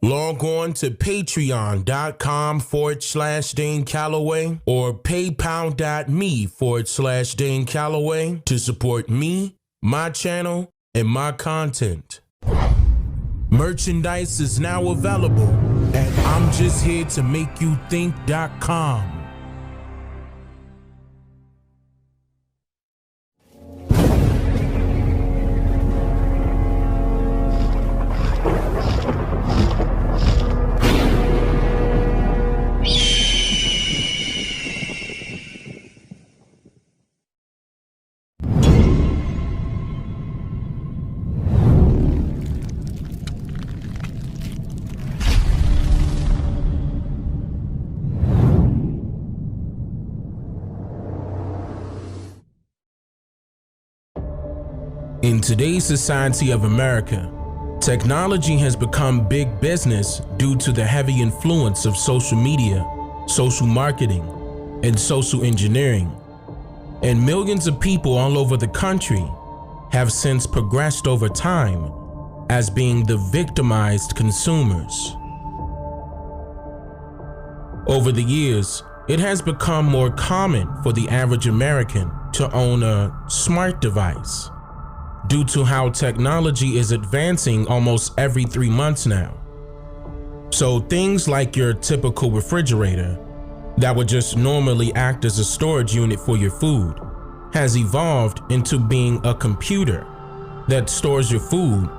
Log on to patreon.com/Dane Calloway or paypal.me/Dane Calloway to support me, my channel, and my content. Merchandise is now available at I'mJustHereToMakeYouThink.com. In today's society of America, technology has become big business due to the heavy influence of social media, social marketing, and social engineering. And millions of people all over the country have since progressed over time as being the victimized consumers. Over the years, it has become more common for the average American to own a smart device, due to how technology is advancing almost every 3 months now. So things like your typical refrigerator that would just normally act as a storage unit for your food has evolved into being a computer that stores your food,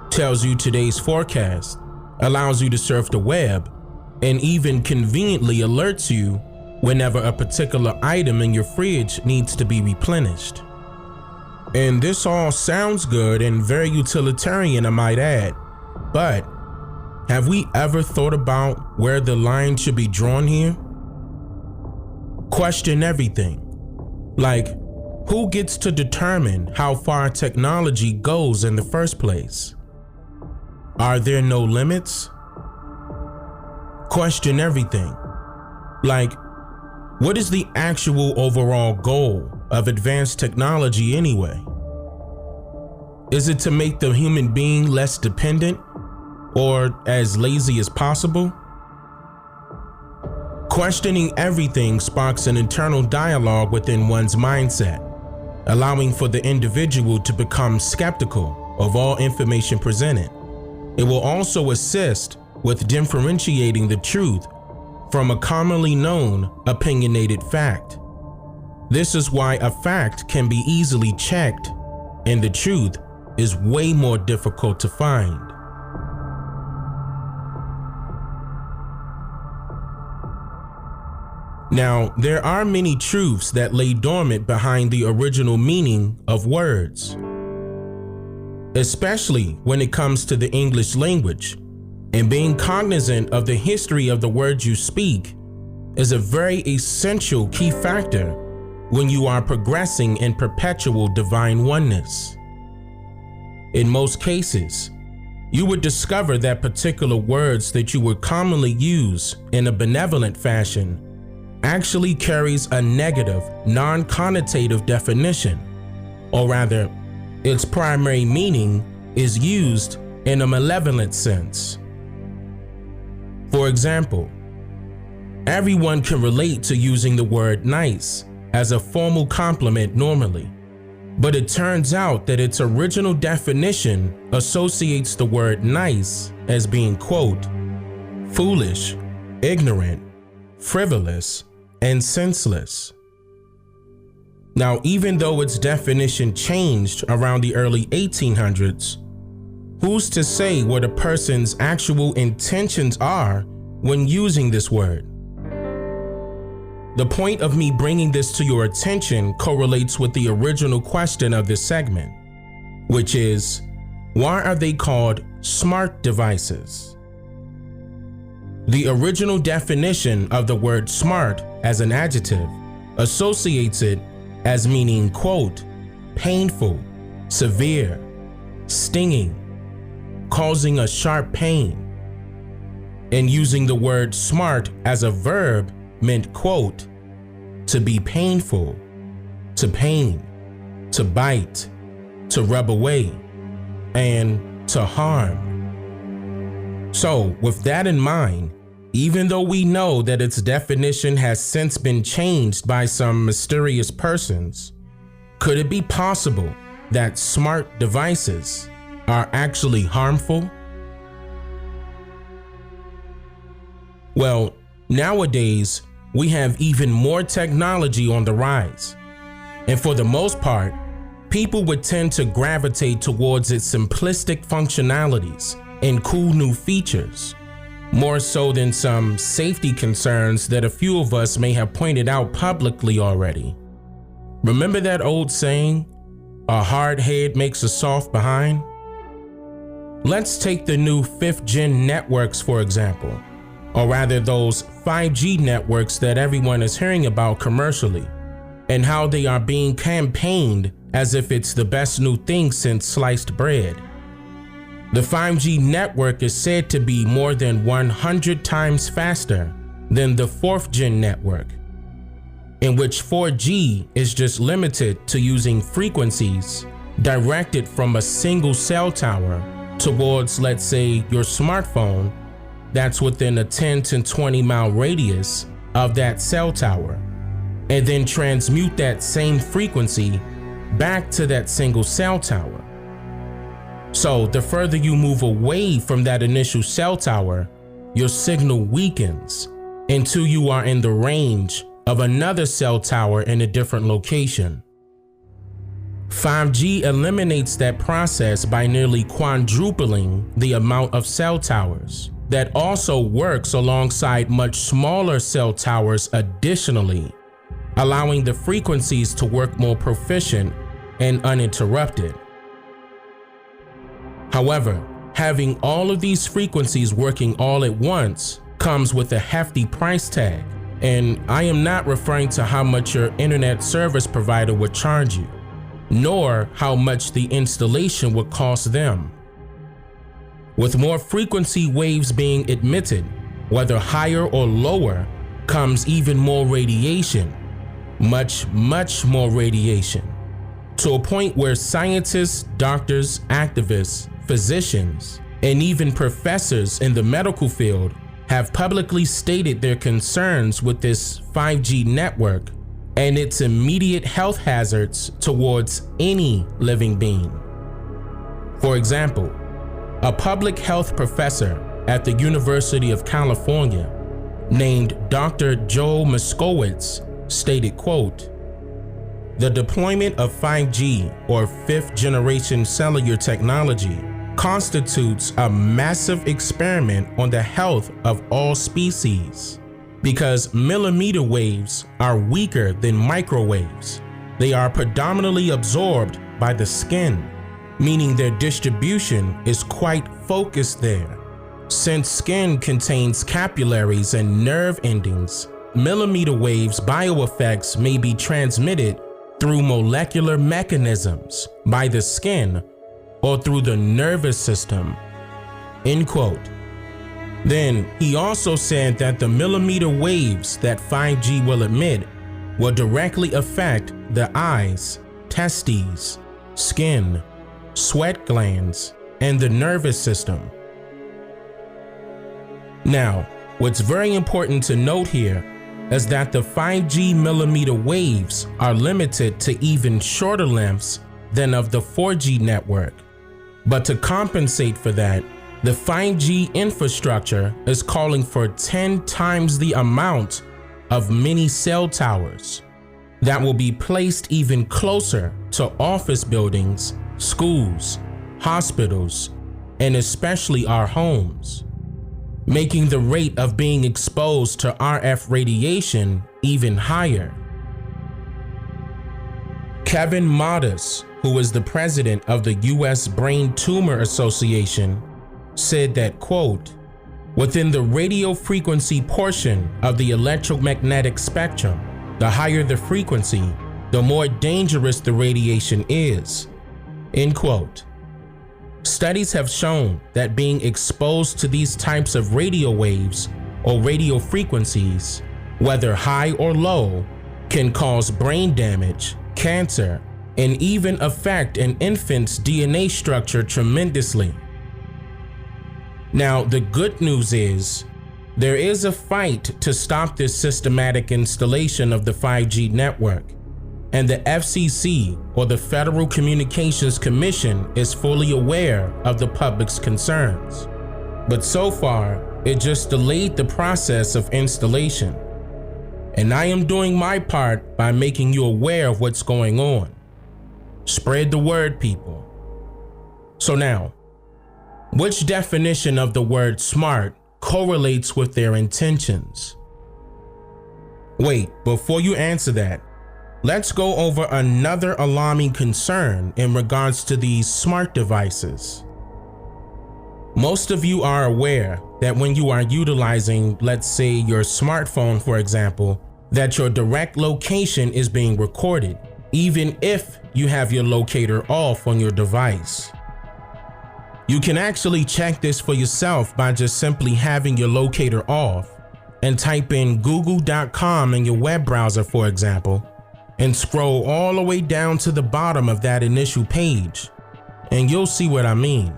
tells you today's forecast, allows you to surf the web, and even conveniently alerts you whenever a particular item in your fridge needs to be replenished. And this all sounds good and very utilitarian, I might add, but have we ever thought about where the line should be drawn here? Question everything. Like, who gets to determine how far technology goes in the first place? Are there no limits? Question everything. Like, what is the actual overall goal of advanced technology anyway? Is it to make the human being less dependent or as lazy as possible? Questioning everything sparks an internal dialogue within one's mindset, allowing for the individual to become skeptical of all information presented. It will also assist with differentiating the truth from a commonly known opinionated fact. This is why a fact can be easily checked and the truth is way more difficult to find. Now, there are many truths that lay dormant behind the original meaning of words, especially when it comes to the English language. And being cognizant of the history of the words you speak is a very essential key factor when you are progressing in perpetual divine oneness. In most cases, you would discover that particular words that you would commonly use in a benevolent fashion actually carries a negative, non-connotative definition, or rather, its primary meaning is used in a malevolent sense. For example, everyone can relate to using the word nice as a formal compliment normally, but it turns out that its original definition associates the word nice as being, quote, foolish, ignorant, frivolous, and senseless. Now, even though its definition changed around the early 1800s, who's to say what a person's actual intentions are when using this word? The point of me bringing this to your attention correlates with the original question of this segment, which is, why are they called smart devices? The original definition of the word smart as an adjective associates it as meaning, quote, painful, severe, stinging, causing a sharp pain. And using the word smart as a verb meant, quote, to be painful, to pain, to bite, to rub away, and to harm. So, with that in mind, even though we know that its definition has since been changed by some mysterious persons, could it be possible that smart devices are actually harmful? Well, nowadays, we have even more technology on the rise. And for the most part, people would tend to gravitate towards its simplistic functionalities and cool new features, more so than some safety concerns that a few of us may have pointed out publicly already. Remember that old saying, a hard head makes a soft behind? Let's take the new 5th gen networks for example, or rather those 5G networks that everyone is hearing about commercially, and how they are being campaigned as if it's the best new thing since sliced bread. The 5G network is said to be more than 100 times faster than the 4th gen network, in which 4G is just limited to using frequencies directed from a single cell tower towards, let's say, your smartphone that's within a 10 to 20 mile radius of that cell tower, and then transmute that same frequency back to that single cell tower. So the further you move away from that initial cell tower, your signal weakens until you are in the range of another cell tower in a different location. 5G eliminates that process by nearly quadrupling the amount of cell towers that also works alongside much smaller cell towers additionally, allowing the frequencies to work more proficient and uninterrupted. However, having all of these frequencies working all at once comes with a hefty price tag, and I am not referring to how much your internet service provider would charge you, nor how much the installation would cost them. With more frequency waves being emitted, whether higher or lower, comes even more radiation, much more radiation, to a point where scientists, doctors, activists, physicians, and even professors in the medical field have publicly stated their concerns with this 5G network and its immediate health hazards towards any living being. For example, a public health professor at the University of California named Dr. Joel Moskowitz stated, quote, "The deployment of 5G or 5th generation cellular technology constitutes a massive experiment on the health of all species because millimeter waves are weaker than microwaves. They are predominantly absorbed by the skin, meaning their distribution is quite focused there. Since skin contains capillaries and nerve endings, millimeter waves bioeffects may be transmitted through molecular mechanisms by the skin or through the nervous system." End quote. Then he also said that the millimeter waves that 5G will emit will directly affect the eyes, testes, skin, sweat glands, and the nervous system. Now, what's very important to note here is that the 5G millimeter waves are limited to even shorter lengths than of the 4G network. But to compensate for that, the 5G infrastructure is calling for 10 times the amount of mini cell towers that will be placed even closer to office buildings, schools, hospitals, and especially our homes, making the rate of being exposed to RF radiation even higher. Kevin Modis, who is the president of the U.S. Brain Tumor Association, said that, quote, "Within the radio frequency portion of the electromagnetic spectrum, the higher the frequency, the more dangerous the radiation is." End quote. Studies have shown that being exposed to these types of radio waves or radio frequencies, whether high or low, can cause brain damage, cancer, and even affect an infant's DNA structure tremendously. Now, the good news is there is a fight to stop this systematic installation of the 5G network, and the FCC, or the Federal Communications Commission, is fully aware of the public's concerns. But so far, it just delayed the process of installation. And I am doing my part by making you aware of what's going on. Spread the word, people. So now, which definition of the word smart correlates with their intentions? Wait, before you answer that, let's go over another alarming concern in regards to these smart devices. Most of you are aware that when you are utilizing, let's say, your smartphone, for example, that your direct location is being recorded, even if you have your locator off on your device. You can actually check this for yourself by just simply having your locator off and type in google.com in your web browser, for example, and scroll all the way down to the bottom of that initial page, and you'll see what I mean.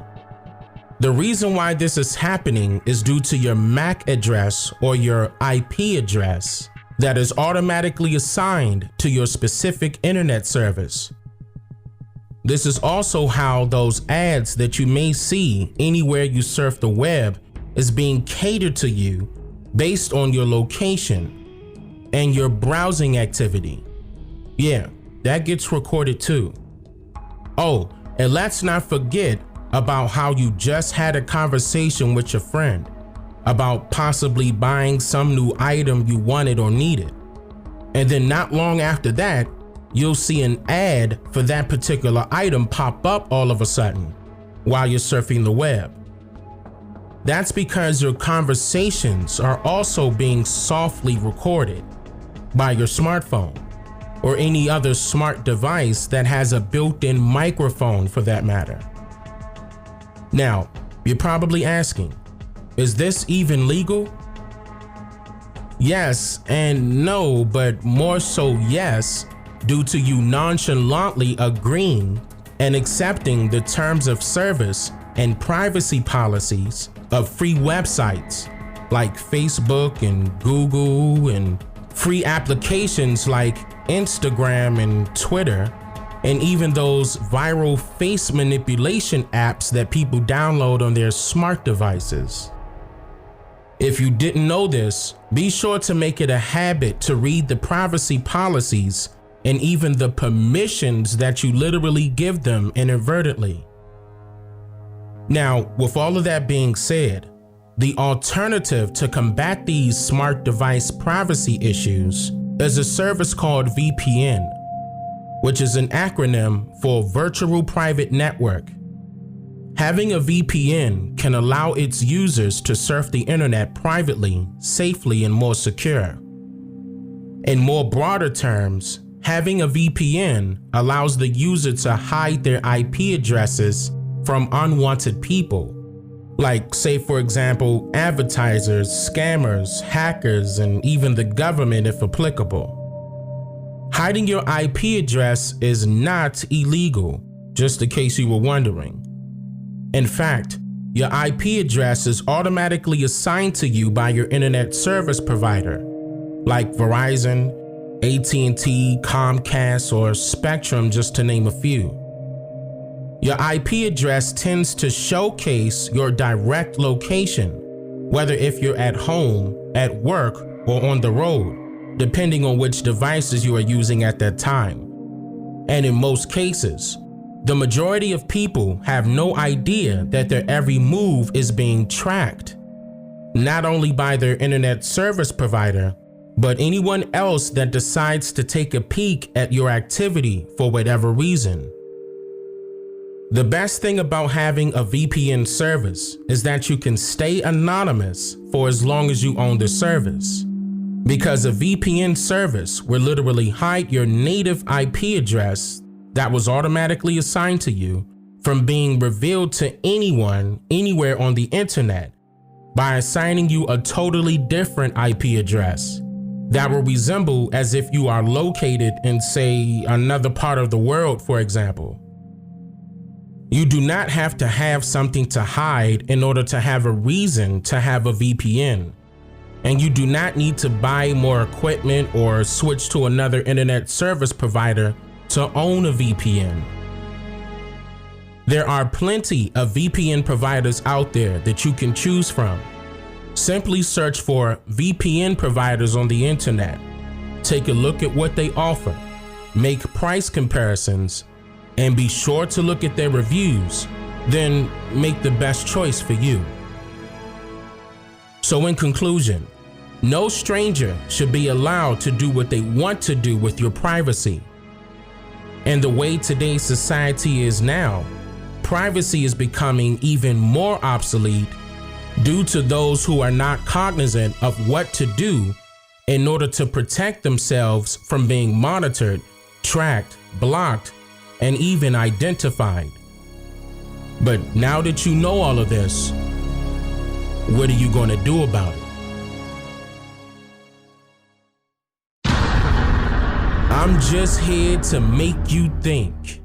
The reason why this is happening is due to your MAC address or your IP address that is automatically assigned to your specific internet service. This is also how those ads that you may see anywhere you surf the web is being catered to you based on your location and your browsing activity. Yeah, that gets recorded too. Oh, and let's not forget about how you just had a conversation with your friend about possibly buying some new item you wanted or needed. And then not long after that, you'll see an ad for that particular item pop up all of a sudden while you're surfing the web. That's because your conversations are also being softly recorded by your smartphone or any other smart device that has a built-in microphone, for that matter. Now, you're probably asking, is this even legal? Yes and no, but more so yes, due to you nonchalantly agreeing and accepting the terms of service and privacy policies of free websites like Facebook and Google, and free applications like Instagram and Twitter, and even those viral face manipulation apps that people download on their smart devices. If you didn't know this, be sure to make it a habit to read the privacy policies and even the permissions that you literally give them inadvertently. Now, with all of that being said, the alternative to combat these smart device privacy issues is a service called VPN, which is an acronym for Virtual Private Network. Having a VPN can allow its users to surf the internet privately, safely, and more secure. In more broader terms, having a VPN allows the user to hide their IP addresses from unwanted people, like, say for example, advertisers, scammers, hackers, and even the government if applicable. Hiding your IP address is not illegal, just in case you were wondering. In fact, your IP address is automatically assigned to you by your internet service provider, like Verizon, AT&T, Comcast, or Spectrum, just to name a few. Your IP address tends to showcase your direct location, whether if you're at home, at work, or on the road, depending on which devices you are using at that time. And in most cases, the majority of people have no idea that their every move is being tracked, not only by their internet service provider, but anyone else that decides to take a peek at your activity for whatever reason. The best thing about having a VPN service is that you can stay anonymous for as long as you own the service, because a VPN service will literally hide your native IP address that was automatically assigned to you from being revealed to anyone anywhere on the internet by assigning you a totally different IP address that will resemble as if you are located in, say, another part of the world, for example. You do not have to have something to hide in order to have a reason to have a VPN. And you do not need to buy more equipment or switch to another internet service provider to own a VPN. There are plenty of VPN providers out there that you can choose from. Simply search for VPN providers on the internet. Take a look at what they offer, make price comparisons, and be sure to look at their reviews, then make the best choice for you. So in conclusion, no stranger should be allowed to do what they want to do with your privacy. And the way today's society is now, privacy is becoming even more obsolete due to those who are not cognizant of what to do in order to protect themselves from being monitored, tracked, blocked, and even identified. But now that you know all of this, what are you going to do about it? I'm just here to make you think.